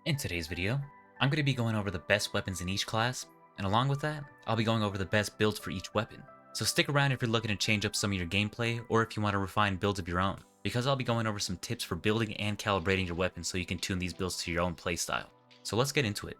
In today's video, I'm going to be going over the best weapons in each class, and along with that, I'll be going over the best builds for each weapon. So stick around if you're looking to change up some of your gameplay, or if you want to refine builds of your own, because I'll be going over some tips for building and calibrating your weapons so you can tune these builds to your own playstyle. So let's get into it.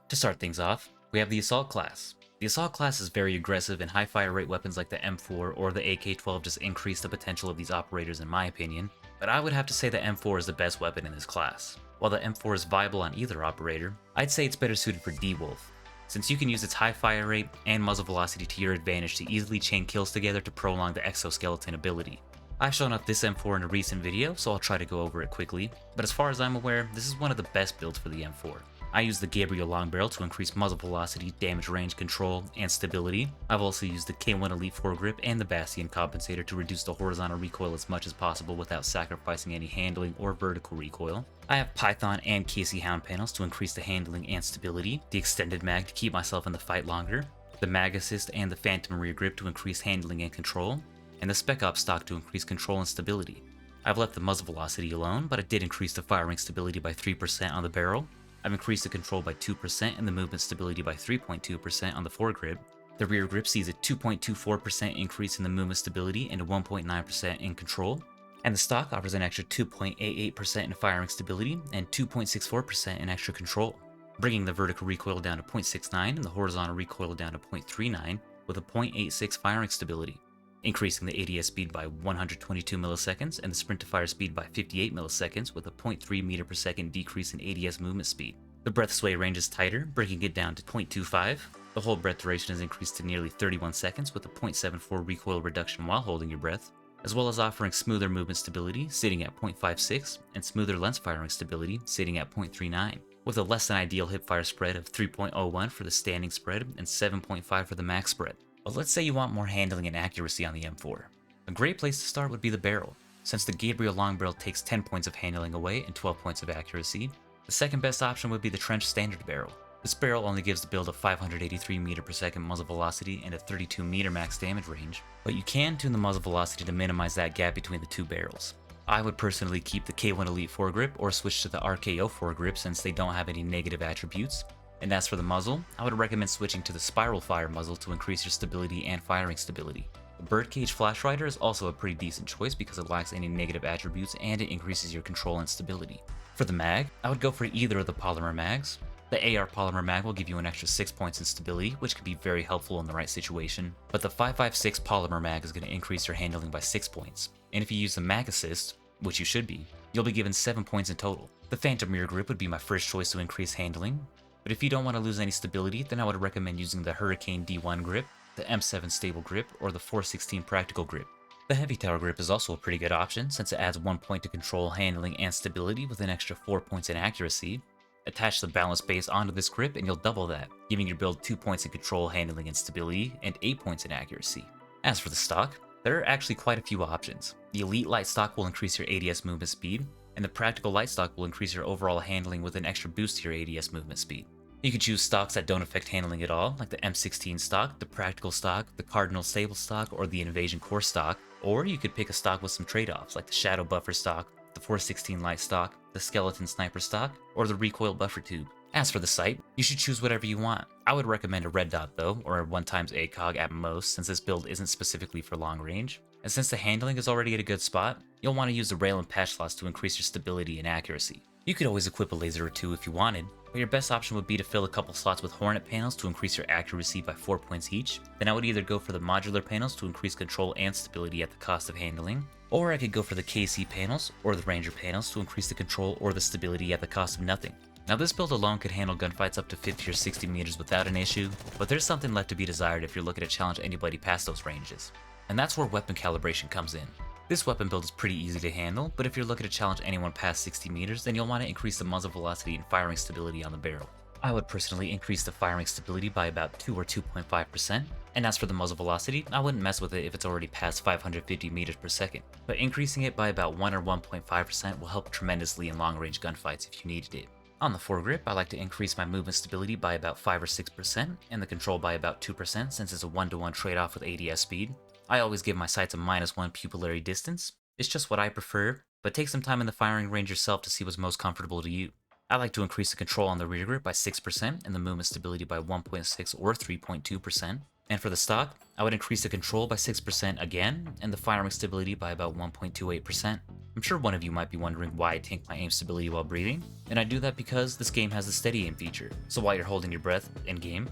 To start things off, we have the Assault class. The Assault class is very aggressive, and high fire rate weapons like the M4 or the AK-12 just increase the potential of these operators in my opinion, but I would have to say the M4 is the best weapon in this class. While the M4 is viable on either operator, I'd say it's better suited for D-Wolf, since you can use its high fire rate and muzzle velocity to your advantage to easily chain kills together to prolong the exoskeleton ability. I've shown off this M4 in a recent video, so I'll try to go over it quickly, but as far as I'm aware, this is one of the best builds for the M4. I use the Gabriel long barrel to increase muzzle velocity, damage range control, and stability. I've also used the K1 Elite foregrip and the Bastion compensator to reduce the horizontal recoil as much as possible without sacrificing any handling or vertical recoil. I have Python and KC Hound panels to increase the handling and stability, the extended mag to keep myself in the fight longer, the mag assist and the Phantom rear grip to increase handling and control, and the Spec Ops stock to increase control and stability. I've left the muzzle velocity alone, but I did increase the firing stability by 3% on the barrel. I've increased the control by 2% and the movement stability by 3.2% on the foregrip. The rear grip sees a 2.24% increase in the movement stability and a 1.9% in control. And the stock offers an extra 2.88% in firing stability and 2.64% in extra control, bringing the vertical recoil down to 0.69 and the horizontal recoil down to 0.39 with a 0.86 firing stability, increasing the ADS speed by 122 milliseconds and the sprint to fire speed by 58 milliseconds with a 0.3 meter per second decrease in ADS movement speed. The breath sway range is tighter, bringing it down to 0.25. The hold breath duration is increased to nearly 31 seconds with a 0.74 recoil reduction while holding your breath, as well as offering smoother movement stability sitting at 0.56 and smoother lens firing stability sitting at 0.39, with a less than ideal hipfire spread of 3.01 for the standing spread and 7.5 for the max spread. But let's say you want more handling and accuracy on the M4. A great place to start would be the barrel. Since the Gabriel long barrel takes 10 points of handling away and 12 points of accuracy, the second best option would be the Trench standard barrel. This barrel only gives the build a 583 meter per second muzzle velocity and a 32 meter max damage range, but you can tune the muzzle velocity to minimize that gap between the two barrels. I would personally keep the K1 Elite foregrip or switch to the RKO foregrip since they don't have any negative attributes. And as for the muzzle, I would recommend switching to the Spiral Fire muzzle to increase your stability and firing stability. The Birdcage Flash Rider is also a pretty decent choice because it lacks any negative attributes and it increases your control and stability. For the mag, I would go for either of the polymer mags. The AR polymer mag will give you an extra 6 points in stability, which could be very helpful in the right situation, but the 5.56 polymer mag is going to increase your handling by 6 points, and if you use the mag assist, which you should be, you'll be given 7 points in total. The Phantom rear grip would be my first choice to increase handling, but if you don't want to lose any stability, then I would recommend using the Hurricane D1 grip, the M7 stable grip, or the 416 practical grip. The Heavy Tower grip is also a pretty good option since it adds 1 point to control, handling, and stability with an extra 4 points in accuracy. Attach the balance base onto this grip and you'll double that, giving your build 2 points in control, handling, and stability, and 8 points in accuracy. As for the stock, there are actually quite a few options. The Elite Light stock will increase your ADS movement speed, and the Practical Light stock will increase your overall handling with an extra boost to your ADS movement speed. You can choose stocks that don't affect handling at all, like the M16 stock, the Practical stock, the Cardinal Stable stock, or the Invasion Core stock, or you could pick a stock with some trade-offs, like the Shadow Buffer stock, the 416 Light stock, the Skeleton Sniper stock, or the Recoil Buffer tube. As for the sight, you should choose whatever you want. I would recommend a red dot though, or a 1x ACOG at most, since this build isn't specifically for long range. And since the handling is already at a good spot, you'll want to use the rail and patch slots to increase your stability and accuracy. You could always equip a laser or two if you wanted, but your best option would be to fill a couple slots with Hornet panels to increase your accuracy by 4 points each. Then I would either go for the modular panels to increase control and stability at the cost of handling, or I could go for the KC panels or the Ranger panels to increase the control or the stability at the cost of nothing. Now this build alone could handle gunfights up to 50 or 60 meters without an issue, but there's something left to be desired if you're looking to challenge anybody past those ranges. And that's where weapon calibration comes in. This weapon build is pretty easy to handle, but if you're looking to challenge anyone past 60 meters, then you'll want to increase the muzzle velocity and firing stability on the barrel. I would personally increase the firing stability by about 2 or 2.5%, and as for the muzzle velocity, I wouldn't mess with it if it's already past 550 meters per second, but increasing it by about 1 or 1.5% will help tremendously in long range gunfights if you needed it. On the foregrip, I like to increase my movement stability by about 5 or 6%, and the control by about 2% since it's a 1-to-1 trade-off with ADS speed. I always give my sights a -1 pupillary distance. It's just what I prefer, but take some time in the firing range yourself to see what's most comfortable to you. I like to increase the control on the rear grip by 6% and the movement stability by 1.6 or 3.2%. And for the stock, I would increase the control by 6% again and the firing stability by about 1.28%. I'm sure one of you might be wondering why I tank my aim stability while breathing, and I do that because this game has the steady aim feature, so while you're holding your breath in game,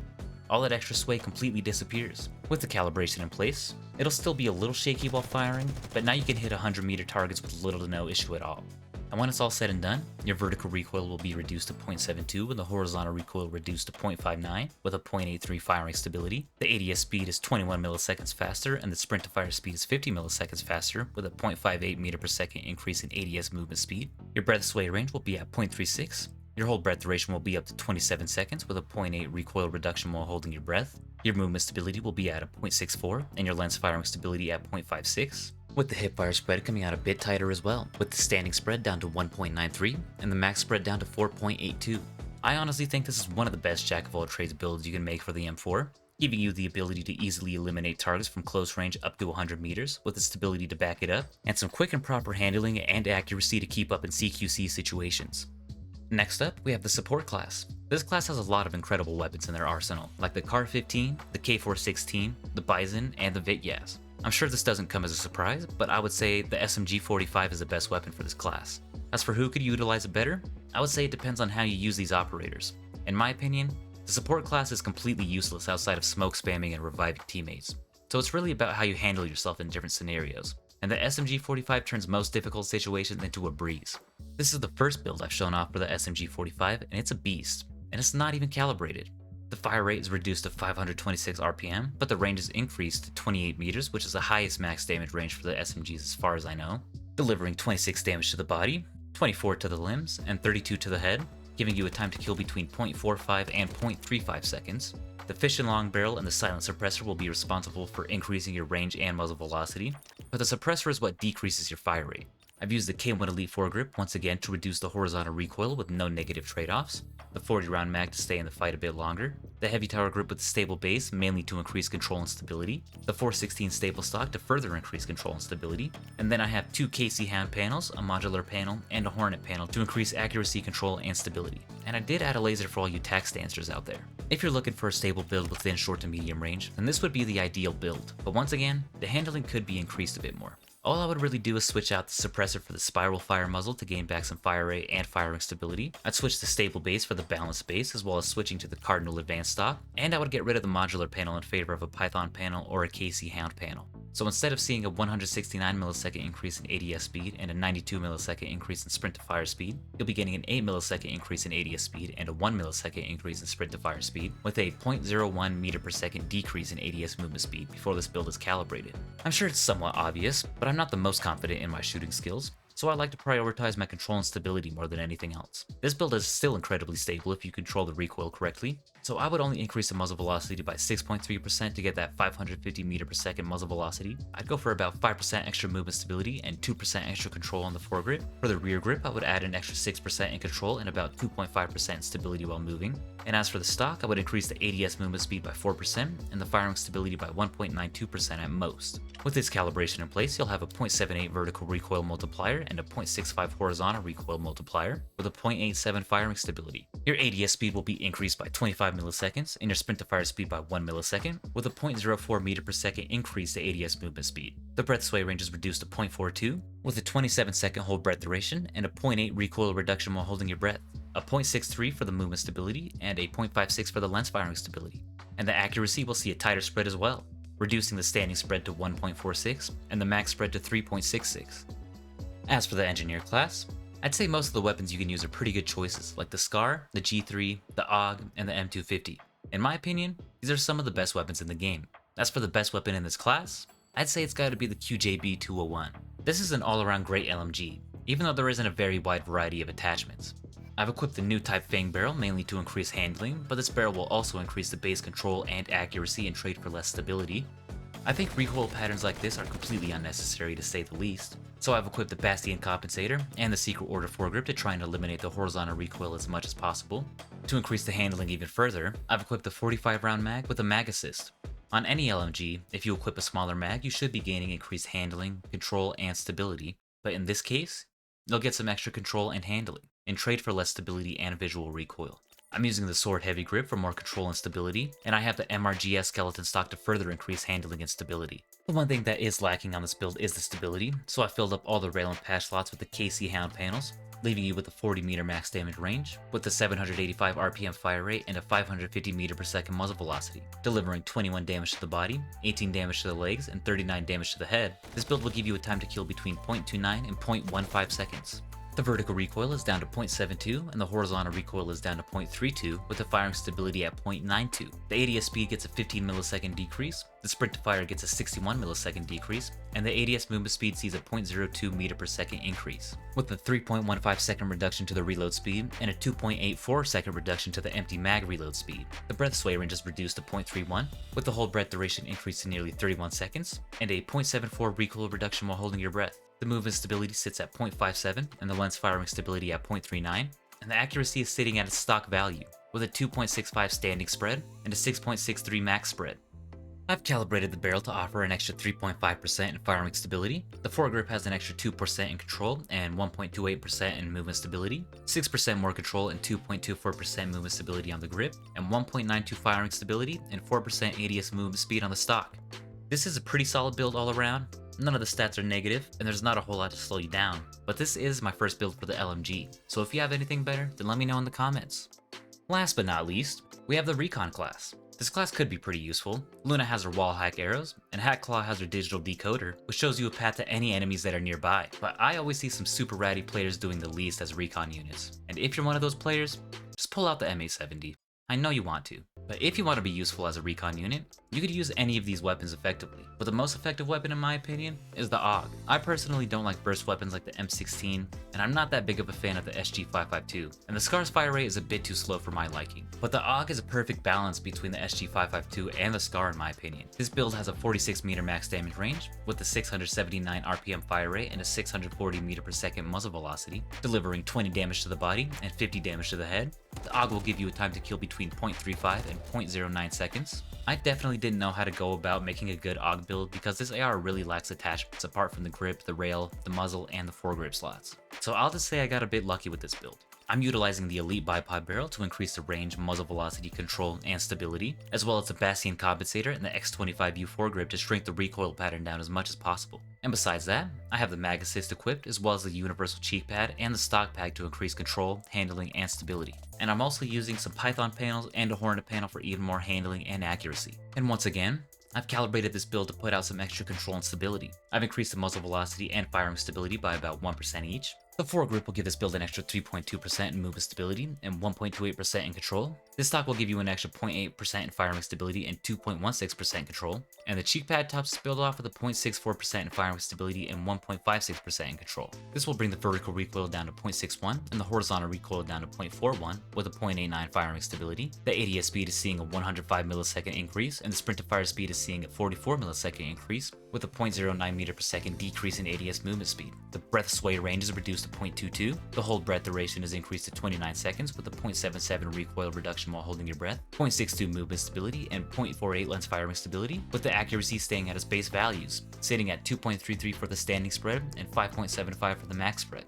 all that extra sway completely disappears. With the calibration in place, it'll still be a little shaky while firing, but now you can hit 100-meter targets with little to no issue at all. And when it's all said and done, your vertical recoil will be reduced to 0.72 and the horizontal recoil reduced to 0.59 with a 0.83 firing stability. The ADS speed is 21 milliseconds faster and the sprint to fire speed is 50 milliseconds faster with a 0.58 meter per second increase in ADS movement speed. Your breath sway range will be at 0.36. Your hold breath duration will be up to 27 seconds with a 0.8 recoil reduction while holding your breath. Your movement stability will be at a 0.64 and your lens firing stability at 0.56. With the hip fire spread coming out a bit tighter as well, with the standing spread down to 1.93 and the max spread down to 4.82. I honestly think this is one of the best jack of all trades builds you can make for the M4, giving you the ability to easily eliminate targets from close range up to 100 meters with the stability to back it up, and some quick and proper handling and accuracy to keep up in CQC situations. Next up, we have the support class. This class has a lot of incredible weapons in their arsenal, like the CAR-15, the K416, the Bison, and the Vityaz. I'm sure this doesn't come as a surprise, but I would say the SMG-45 is the best weapon for this class. As for who could utilize it better, I would say it depends on how you use these operators. In my opinion, the support class is completely useless outside of smoke spamming and reviving teammates, so it's really about how you handle yourself in different scenarios, and the SMG-45 turns most difficult situations into a breeze. This is the first build I've shown off for the SMG-45, and it's a beast, and it's not even calibrated. The fire rate is reduced to 526 RPM, but the range is increased to 28 meters, which is the highest max damage range for the SMGs as far as I know, delivering 26 damage to the body, 24 to the limbs, and 32 to the head, giving you a time to kill between 0.45 and 0.35 seconds. The fission long barrel and the silent suppressor will be responsible for increasing your range and muzzle velocity, but the suppressor is what decreases your fire rate. I've used the K1 Elite foregrip once again to reduce the horizontal recoil with no negative trade-offs, the 40 round mag to stay in the fight a bit longer, the heavy tower grip with a stable base mainly to increase control and stability, the 416 staple stock to further increase control and stability, and then I have two KC Hound panels, a modular panel, and a Hornet panel to increase accuracy, control, and stability. And I did add a laser for all you tax dancers out there. If you're looking for a stable build within short to medium range, then this would be the ideal build, but once again, the handling could be increased a bit more. All I would really do is switch out the suppressor for the spiral fire muzzle to gain back some fire rate and firing stability. I'd switch the stable base for the balanced base as well as switching to the Cardinal advanced stock, and I would get rid of the modular panel in favor of a Python panel or a KC Hound panel. So instead of seeing a 169 millisecond increase in ADS speed and a 92 millisecond increase in sprint to fire speed, you'll be getting an 8 millisecond increase in ADS speed and a 1 millisecond increase in sprint to fire speed, with a 0.01 meter per second decrease in ADS movement speed before this build is calibrated. I'm sure it's somewhat obvious, but I'm not the most confident in my shooting skills, so I like to prioritize my control and stability more than anything else. This build is still incredibly stable if you control the recoil correctly, so I would only increase the muzzle velocity by 6.3% to get that 550 meter per second muzzle velocity. I'd go for about 5% extra movement stability and 2% extra control on the foregrip. For the rear grip, I would add an extra 6% in control and about 2.5% stability while moving. And as for the stock, I would increase the ADS movement speed by 4% and the firing stability by 1.92% at most. With this calibration in place, you'll have a 0.78 vertical recoil multiplier and a 0.65 horizontal recoil multiplier with a 0.87 firing stability. Your ADS speed will be increased by 25 milliseconds and your sprint to fire speed by 1 millisecond with a 0.04 meter per second increase to ADS movement speed. The breath sway range is reduced to 0.42 with a 27 second hold breath duration and a 0.8 recoil reduction while holding your breath, a 0.63 for the movement stability and a 0.56 for the lens firing stability. And the accuracy will see a tighter spread as well, reducing the standing spread to 1.46 and the max spread to 3.66. As for the engineer class, I'd say most of the weapons you can use are pretty good choices, like the SCAR, the G3, the AUG, and the M250. In my opinion, these are some of the best weapons in the game. As for the best weapon in this class, I'd say it's gotta be the QJB201. This is an all-around great LMG, even though there isn't a very wide variety of attachments. I've equipped the new type Fang barrel mainly to increase handling, but this barrel will also increase the base control and accuracy and trade for less stability. I think recoil patterns like this are completely unnecessary to say the least, so I've equipped the Bastion compensator and the Secret Order foregrip to try and eliminate the horizontal recoil as much as possible. To increase the handling even further, I've equipped the 45 round mag with a mag assist. On any LMG, if you equip a smaller mag, you should be gaining increased handling, control, and stability, but in this case, you'll get some extra control and handling. and trade for less stability and visual recoil. I'm using the sword heavy grip for more control and stability, and I have the MRGS skeleton stock to further increase handling and stability. The one thing that is lacking on this build is the stability, so I filled up all the rail and patch slots with the KC Hound panels, leaving you with a 40 meter max damage range, with a 785 RPM fire rate and a 550 meter per second muzzle velocity, delivering 21 damage to the body, 18 damage to the legs, and 39 damage to the head. This build will give you a time to kill between 0.29 and 0.15 seconds. The vertical recoil is down to 0.72 and the horizontal recoil is down to 0.32 with the firing stability at 0.92. The ADS speed gets a 15 millisecond decrease, the sprint to fire gets a 61 millisecond decrease, and the ADS movement speed sees a 0.02 meter per second increase, with a 3.15 second reduction to the reload speed and a 2.84 second reduction to the empty mag reload speed. The breath sway range is reduced to 0.31, with the hold breath duration increased to nearly 31 seconds, and a 0.74 recoil reduction while holding your breath. The movement stability sits at 0.57 and the lens firing stability at 0.39, and the accuracy is sitting at its stock value, with a 2.65 standing spread and a 6.63 max spread. I've calibrated the barrel to offer an extra 3.5% in firing stability. The foregrip has an extra 2% in control and 1.28% in movement stability, 6% more control and 2.24% movement stability on the grip, and 1.92 firing stability and 4% ADS movement speed on the stock. This is a pretty solid build all around. None of the stats are negative, and there's not a whole lot to slow you down, but this is my first build for the LMG, so if you have anything better, then let me know in the comments. Last but not least, we have the Recon Class. This class could be pretty useful. Luna has her wall hack arrows, and Hat Claw has her digital decoder, which shows you a path to any enemies that are nearby, but I always see some super ratty players doing the least as recon units, and if you're one of those players, just pull out the MA70. I know you want to, but if you want to be useful as a recon unit, you could use any of these weapons effectively, but the most effective weapon in my opinion is the AUG. I personally don't like burst weapons like the M16, and I'm not that big of a fan of the SG-552, and the SCAR's fire rate is a bit too slow for my liking. But the AUG is a perfect balance between the SG-552 and the SCAR in my opinion. This build has a 46 meter max damage range, with a 679 RPM fire rate and a 640 meter per second muzzle velocity, delivering 20 damage to the body and 50 damage to the head. The AUG will give you a time to kill between 0.35 and 0.09 seconds. I definitely didn't know how to go about making a good AUG build because this AR really lacks attachments apart from the grip, the rail, the muzzle, and the foregrip slots. So I'll just say I got a bit lucky with this build. I'm utilizing the Elite Bipod barrel to increase the range, muzzle velocity, control, and stability, as well as the Bastion compensator and the X25U foregrip to shrink the recoil pattern down as much as possible. And besides that, I have the Mag Assist equipped, as well as the universal cheek pad and the stock pad to increase control, handling, and stability. And I'm also using some Python panels and a Hornet panel for even more handling and accuracy. And once again, I've calibrated this build to put out some extra control and stability. I've increased the muzzle velocity and firing stability by about 1% each. The foregrip will give this build an extra 3.2% in movement stability and 1.28% in control. This stock will give you an extra 0.8% in firing stability and 2.16% control. And the cheek pad tops this build off with a 0.64% in firing stability and 1.56% in control. This will bring the vertical recoil down to 0.61 and the horizontal recoil down to 0.41 with a 0.89 firing stability. The ADS speed is seeing a 105 millisecond increase, and the sprint to fire speed is seeing a 44 millisecond increase with a 0.09 meter per second decrease in ADS movement speed. The breath sway range is reduced to 0.22. The hold breath duration is increased to 29 seconds with a 0.77 recoil reduction while holding your breath, 0.62 movement stability, and 0.48 lens firing stability, with the accuracy staying at its base values, sitting at 2.33 for the standing spread and 5.75 for the max spread.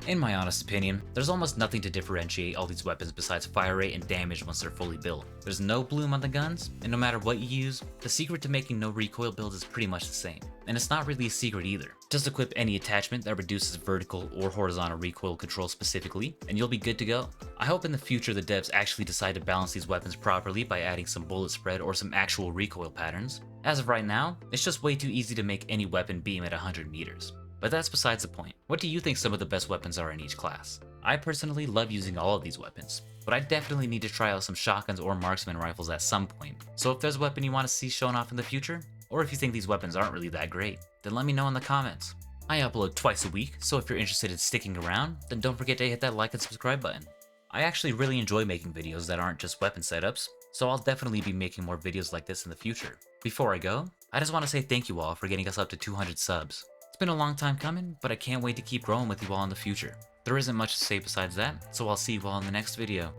In my honest opinion, there's almost nothing to differentiate all these weapons besides fire rate and damage once they're fully built. There's no bloom on the guns, and no matter what you use, the secret to making no recoil builds is pretty much the same. And it's not really a secret either. Just equip any attachment that reduces vertical or horizontal recoil control specifically, and you'll be good to go. I hope in the future the devs actually decide to balance these weapons properly by adding some bullet spread or some actual recoil patterns. As of right now, it's just way too easy to make any weapon beam at 100 meters. But that's besides the point. What do you think some of the best weapons are in each class? I personally love using all of these weapons, but I definitely need to try out some shotguns or marksman rifles at some point. So if there's a weapon you want to see shown off in the future, or if you think these weapons aren't really that great, then let me know in the comments. I upload twice a week, so if you're interested in sticking around, then don't forget to hit that like and subscribe button. I actually really enjoy making videos that aren't just weapon setups, so I'll definitely be making more videos like this in the future. Before I go, I just want to say thank you all for getting us up to 200 subs. It's been a long time coming, but I can't wait to keep growing with you all in the future. There isn't much to say besides that, so I'll see you all in the next video.